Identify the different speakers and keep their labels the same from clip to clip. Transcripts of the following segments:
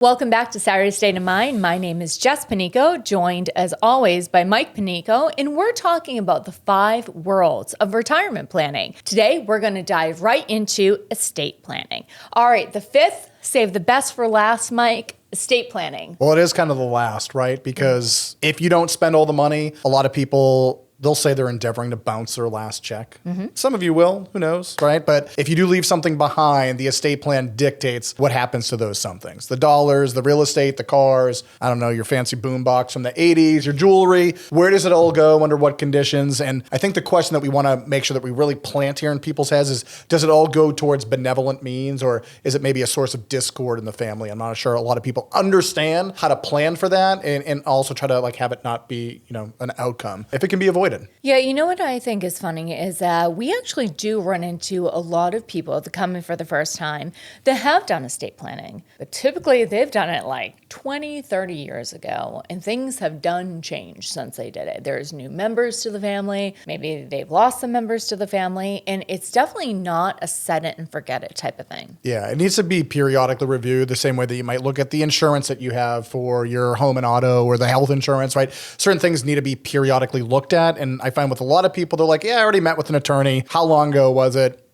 Speaker 1: Welcome back to Saturday State of Mind. My name is Jess Panico, joined as always by Mike Panico, and we're talking about the 5 worlds of retirement planning. Today, we're going to dive right into estate planning. All right, the 5th, save the best for last, Mike. Estate planning.
Speaker 2: Well, it is kind of the last, right? Because if you don't spend all the money, a lot of people, they'll say they're endeavoring to bounce their last check. Some of you will, who knows, right? But if you do leave something behind, the estate plan dictates what happens to those somethings. The dollars, the real estate, the cars, I don't know, your fancy boombox from the 80s, your jewelry, where does it all go, under what conditions? And I think the question that we want to make sure that we really plant here in people's heads is, does it all go towards benevolent means, or is it maybe a source of discord in the family? I'm not sure a lot of people understand how to plan for that and also try to have it not be, an outcome if it can be avoided.
Speaker 1: Yeah, you know what I think is funny is that we actually do run into a lot of people that come in for the first time that have done estate planning. But typically they've done it like 20, 30 years ago, and things have changed since they did it. There's new members to the family. Maybe they've lost some members to the family, and it's definitely not a set it and forget it type of thing.
Speaker 2: Yeah, it needs to be periodically reviewed the same way that you might look at the insurance that you have for your home and auto or the health insurance, right? Certain things need to be periodically looked at. And I find with a lot of people, they're like, yeah, I already met with an attorney. How long ago was it?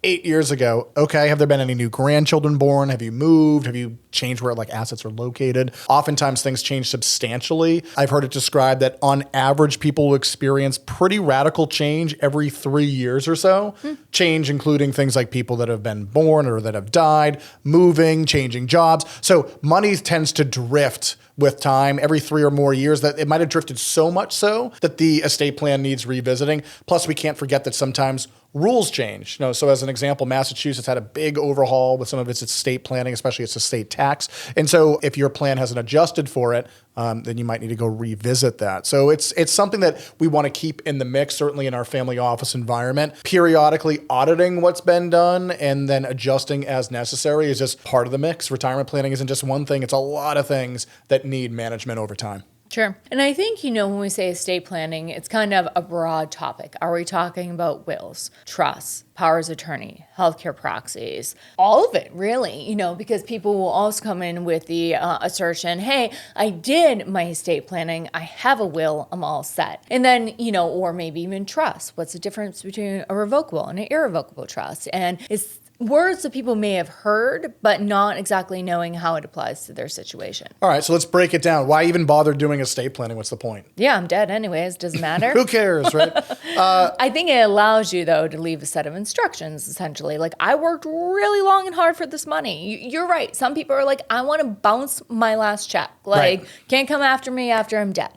Speaker 2: 8 years ago. Okay, have there been any new grandchildren born? Have you moved? Have you changed where assets are located? Oftentimes things change substantially. I've heard it described that on average, people will experience pretty radical change every 3 years or so. Change including things like people that have been born or that have died, moving, changing jobs. So money tends to drift with time every 3 or more years, that it might have drifted so much so that the estate plan needs revisiting. Plus, we can't forget that sometimes rules change. So as an example, Massachusetts had a big overhaul with some of its estate planning, especially its estate tax. And so if your plan hasn't adjusted for it, then you might need to go revisit that. So it's something that we want to keep in the mix, certainly in our family office environment. Periodically auditing what's been done and then adjusting as necessary is just part of the mix. Retirement planning isn't just one thing. It's a lot of things that need management over time.
Speaker 1: Sure. And I think, when we say estate planning, it's kind of a broad topic. Are we talking about wills, trusts, powers of attorney, healthcare proxies, all of it really, because people will also come in with the assertion, hey, I did my estate planning. I have a will. I'm all set. And then, or maybe even trust. What's the difference between a revocable and an irrevocable trust? And it's words that people may have heard, but not exactly knowing how it applies to their situation.
Speaker 2: All right, so let's break it down. Why even bother doing estate planning? What's the point?
Speaker 1: Yeah, I'm dead anyways. Doesn't matter.
Speaker 2: Who cares, right?
Speaker 1: I think it allows you, though, to leave a set of instructions, essentially. Like, I worked really long and hard for this money. You're right. Some people are like, I want to bounce my last check. Like, can't come after me after I'm dead,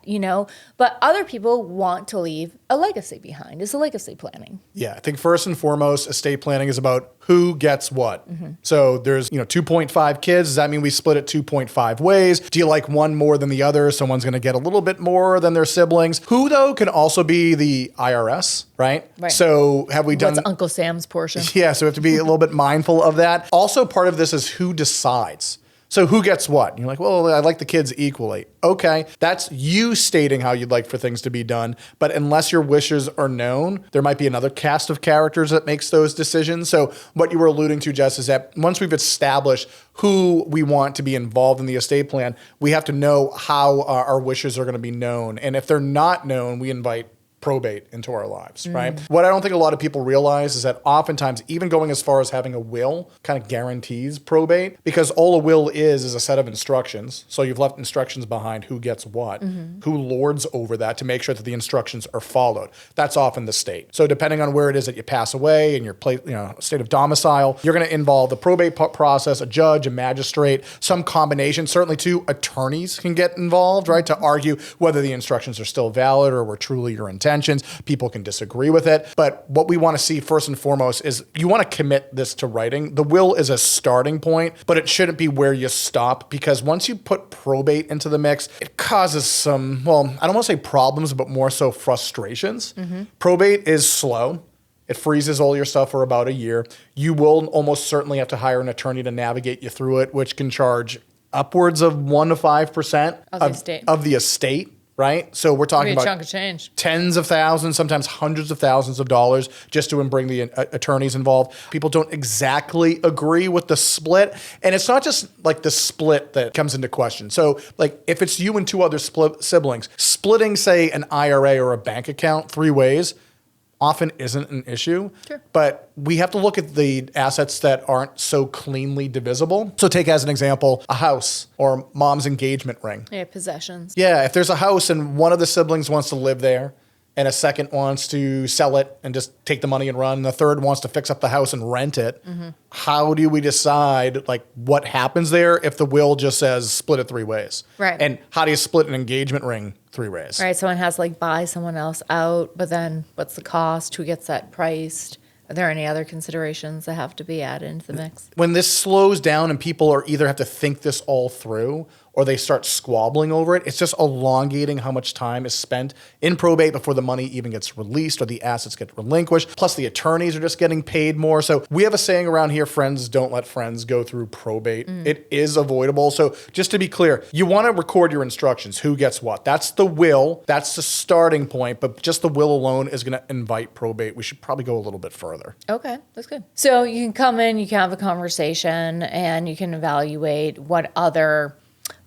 Speaker 1: But other people want to leave a legacy behind. It's a legacy planning.
Speaker 2: Yeah, I think first and foremost, estate planning is about who gets what. So there's, 2.5 kids. Does that mean we split it 2.5 ways? Do you like one more than the other? Someone's going to get a little bit more than their siblings. Who, though, can also be the IRS, right? So have we done...
Speaker 1: What's Uncle Sam's portion?
Speaker 2: Yeah, so we have to be a little bit mindful of that. Also, part of this is who decides. So who gets what? And you're like, well, I like the kids equally. Okay, that's you stating how you'd like for things to be done. But unless your wishes are known, there might be another cast of characters that makes those decisions. So what you were alluding to, Jess, is that once we've established who we want to be involved in the estate plan, we have to know how our wishes are going to be known. And if they're not known, we invite probate into our lives, right? What I don't think a lot of people realize is that oftentimes, even going as far as having a will kind of guarantees probate, because all a will is a set of instructions. So you've left instructions behind who gets what, who lords over that to make sure that the instructions are followed. That's often the state. So depending on where it is that you pass away and your state of domicile, you're going to involve the probate process, a judge, a magistrate, some combination. Certainly too, attorneys can get involved, right, to argue whether the instructions are still valid or were truly your intentions. People can disagree with it. But what we want to see first and foremost is you want to commit this to writing. The will is a starting point, but it shouldn't be where you stop, because once you put probate into the mix, it causes some, I don't want to say problems, but more so frustrations. Probate is slow. It freezes all your stuff for about a year. You will almost certainly have to hire an attorney to navigate you through it, which can charge upwards of 1% to 5% of the estate. right? So we're talking
Speaker 1: Be a
Speaker 2: about
Speaker 1: chunk of change.
Speaker 2: tens of thousands, sometimes hundreds of thousands of dollars just to bring the attorneys involved. People don't exactly agree with the split. And it's not just like the split that comes into question. So like if it's you and two other siblings, splitting, say, an IRA or a bank account 3 ways often isn't an issue.
Speaker 1: Sure.
Speaker 2: But we have to look at the assets that aren't so cleanly divisible. So take as an example, a house or mom's engagement ring.
Speaker 1: Yeah, possessions.
Speaker 2: Yeah, if there's a house and one of the siblings wants to live there and a second wants to sell it and just take the money and run, and the third wants to fix up the house and rent it, how do we decide like what happens there if the will just says split it 3 ways?
Speaker 1: Right.
Speaker 2: And how do you split an engagement ring 3 ways?
Speaker 1: Right, someone has to like buy someone else out, but then what's the cost? Who gets that priced? Are there any other considerations that have to be added into the mix?
Speaker 2: When this slows down and people are either have to think this all through or they start squabbling over it, it's just elongating how much time is spent in probate before the money even gets released or the assets get relinquished. Plus the attorneys are just getting paid more. So we have a saying around here, friends don't let friends go through probate. It is avoidable. So just to be clear, you want to record your instructions, who gets what. That's the will. That's the starting point. But just the will alone is going to invite probate. We should probably go a little bit further.
Speaker 1: Okay, that's good. So you can come in, you can have a conversation, and you can evaluate what other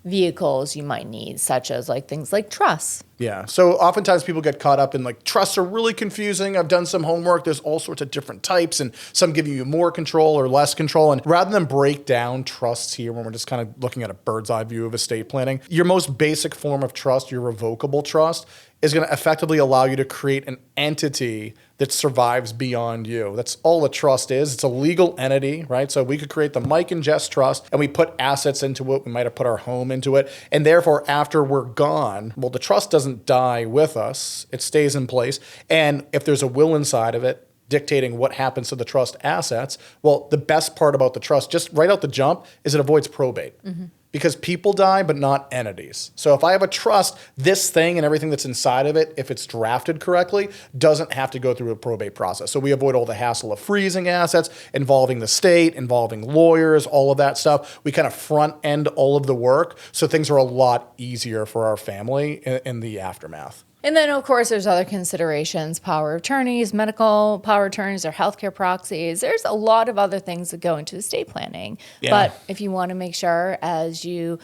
Speaker 1: vehicles you might need, such as like things like trusts.
Speaker 2: Yeah. So oftentimes people get caught up in like trusts are really confusing. I've done some homework. There's all sorts of different types and some give you more control or less control. And rather than break down trusts here when we're just kind of looking at a bird's eye view of estate planning, your most basic form of trust, your revocable trust, is going to effectively allow you to create an entity that survives beyond you. That's all a trust is. It's a legal entity, right? So we could create the Mike and Jess trust and we put assets into it. We might have put our home into it. And therefore, after we're gone, well, the trust doesn't die with us. It stays in place. And if there's a will inside of it, dictating what happens to the trust assets, well, the best part about the trust, just right out the jump, is it avoids probate. Because people die, but not entities. So if I have a trust, this thing and everything that's inside of it, if it's drafted correctly, doesn't have to go through a probate process. So we avoid all the hassle of freezing assets, involving the state, involving lawyers, all of that stuff. We kind of front end all of the work. So things are a lot easier for our family in the aftermath.
Speaker 1: And then, of course, there's other considerations, power of attorneys, medical power of attorneys, or healthcare proxies. There's a lot of other things that go into estate planning.
Speaker 2: Yeah.
Speaker 1: But if you want to make sure as you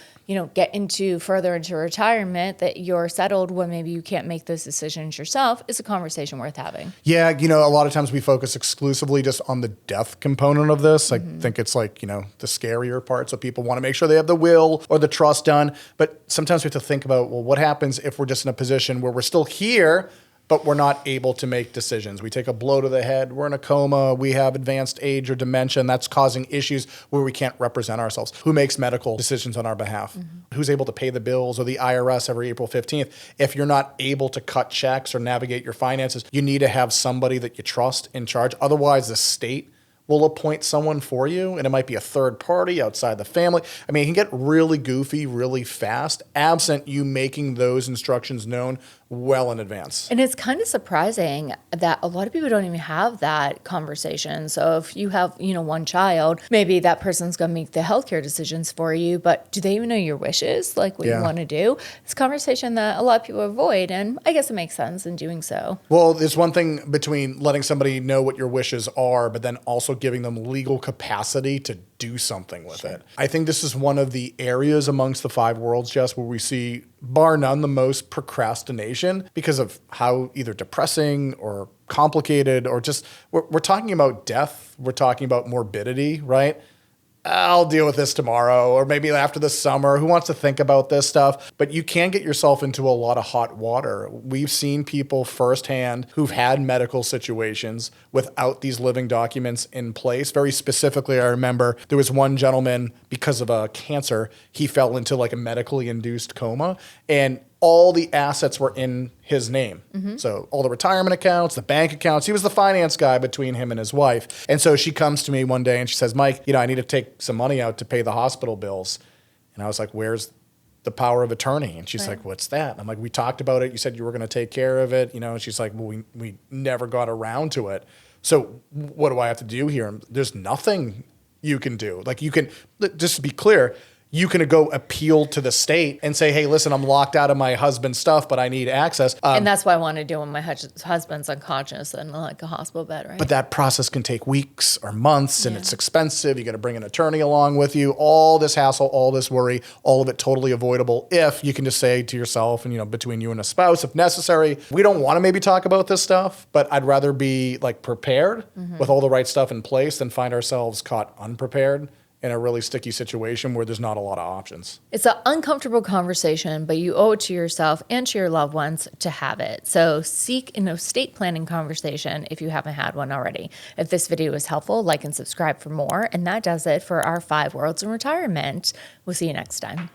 Speaker 1: get further into retirement that you're settled when maybe you can't make those decisions yourself, it's a conversation worth having.
Speaker 2: Yeah, a lot of times we focus exclusively just on the death component of this. I think it's like, the scarier part. So people want to make sure they have the will or the trust done. But sometimes we have to think about, well, what happens if we're just in a position where we're still here, but we're not able to make decisions. We take a blow to the head, we're in a coma, we have advanced age or dementia, and that's causing issues where we can't represent ourselves. Who makes medical decisions on our behalf? Who's able to pay the bills or the IRS every April 15th? If you're not able to cut checks or navigate your finances, you need to have somebody that you trust in charge. Otherwise, the state will appoint someone for you, and it might be a third party outside the family. I mean, it can get really goofy really fast, absent you making those instructions known well in advance.
Speaker 1: And it's kind of surprising that a lot of people don't even have that conversation. So if you have, one child, maybe that person's going to make the healthcare decisions for you, but do they even know your wishes, like what you want to do? It's a conversation that a lot of people avoid, and I guess it makes sense in doing so.
Speaker 2: Well, there's one thing between letting somebody know what your wishes are, but then also giving them legal capacity to do something with it. I think this is one of the areas amongst the 5 worlds, Jess, where we see, bar none, the most procrastination because of how either depressing or complicated or just, we're talking about death, we're talking about morbidity, right? I'll deal with this tomorrow or maybe after the summer. Who wants to think about this stuff? But you can get yourself into a lot of hot water. We've seen people firsthand who've had medical situations without these living documents in place. Very specifically, I remember there was one gentleman, because of a cancer, he fell into like a medically induced coma, and all the assets were in his name. So all the retirement accounts, the bank accounts, he was the finance guy between him and his wife. And so she comes to me one day and she says, Mike, I need to take some money out to pay the hospital bills. And I was like, where's the power of attorney? And she's like, what's that? And I'm like, we talked about it. You said you were going to take care of it. And she's like, well, we never got around to it. So what do I have to do here? And there's nothing you can do. Like, you can, just to be clear, you can go appeal to the state and say, hey, listen, I'm locked out of my husband's stuff, but I need access.
Speaker 1: And that's what I want to do when my husband's unconscious and like a hospital bed, right?
Speaker 2: But that process can take weeks or months, and it's expensive. You got to bring an attorney along with you. All this hassle, all this worry, all of it totally avoidable if you can just say to yourself and, between you and a spouse, if necessary, we don't want to maybe talk about this stuff, but I'd rather be like prepared with all the right stuff in place than find ourselves caught unprepared in a really sticky situation where there's not a lot of options.
Speaker 1: It's an uncomfortable conversation, but you owe it to yourself and to your loved ones to have it. So seek an estate planning conversation if you haven't had one already. If this video was helpful, like and subscribe for more. And that does it for our 5 Worlds in Retirement. We'll see you next time.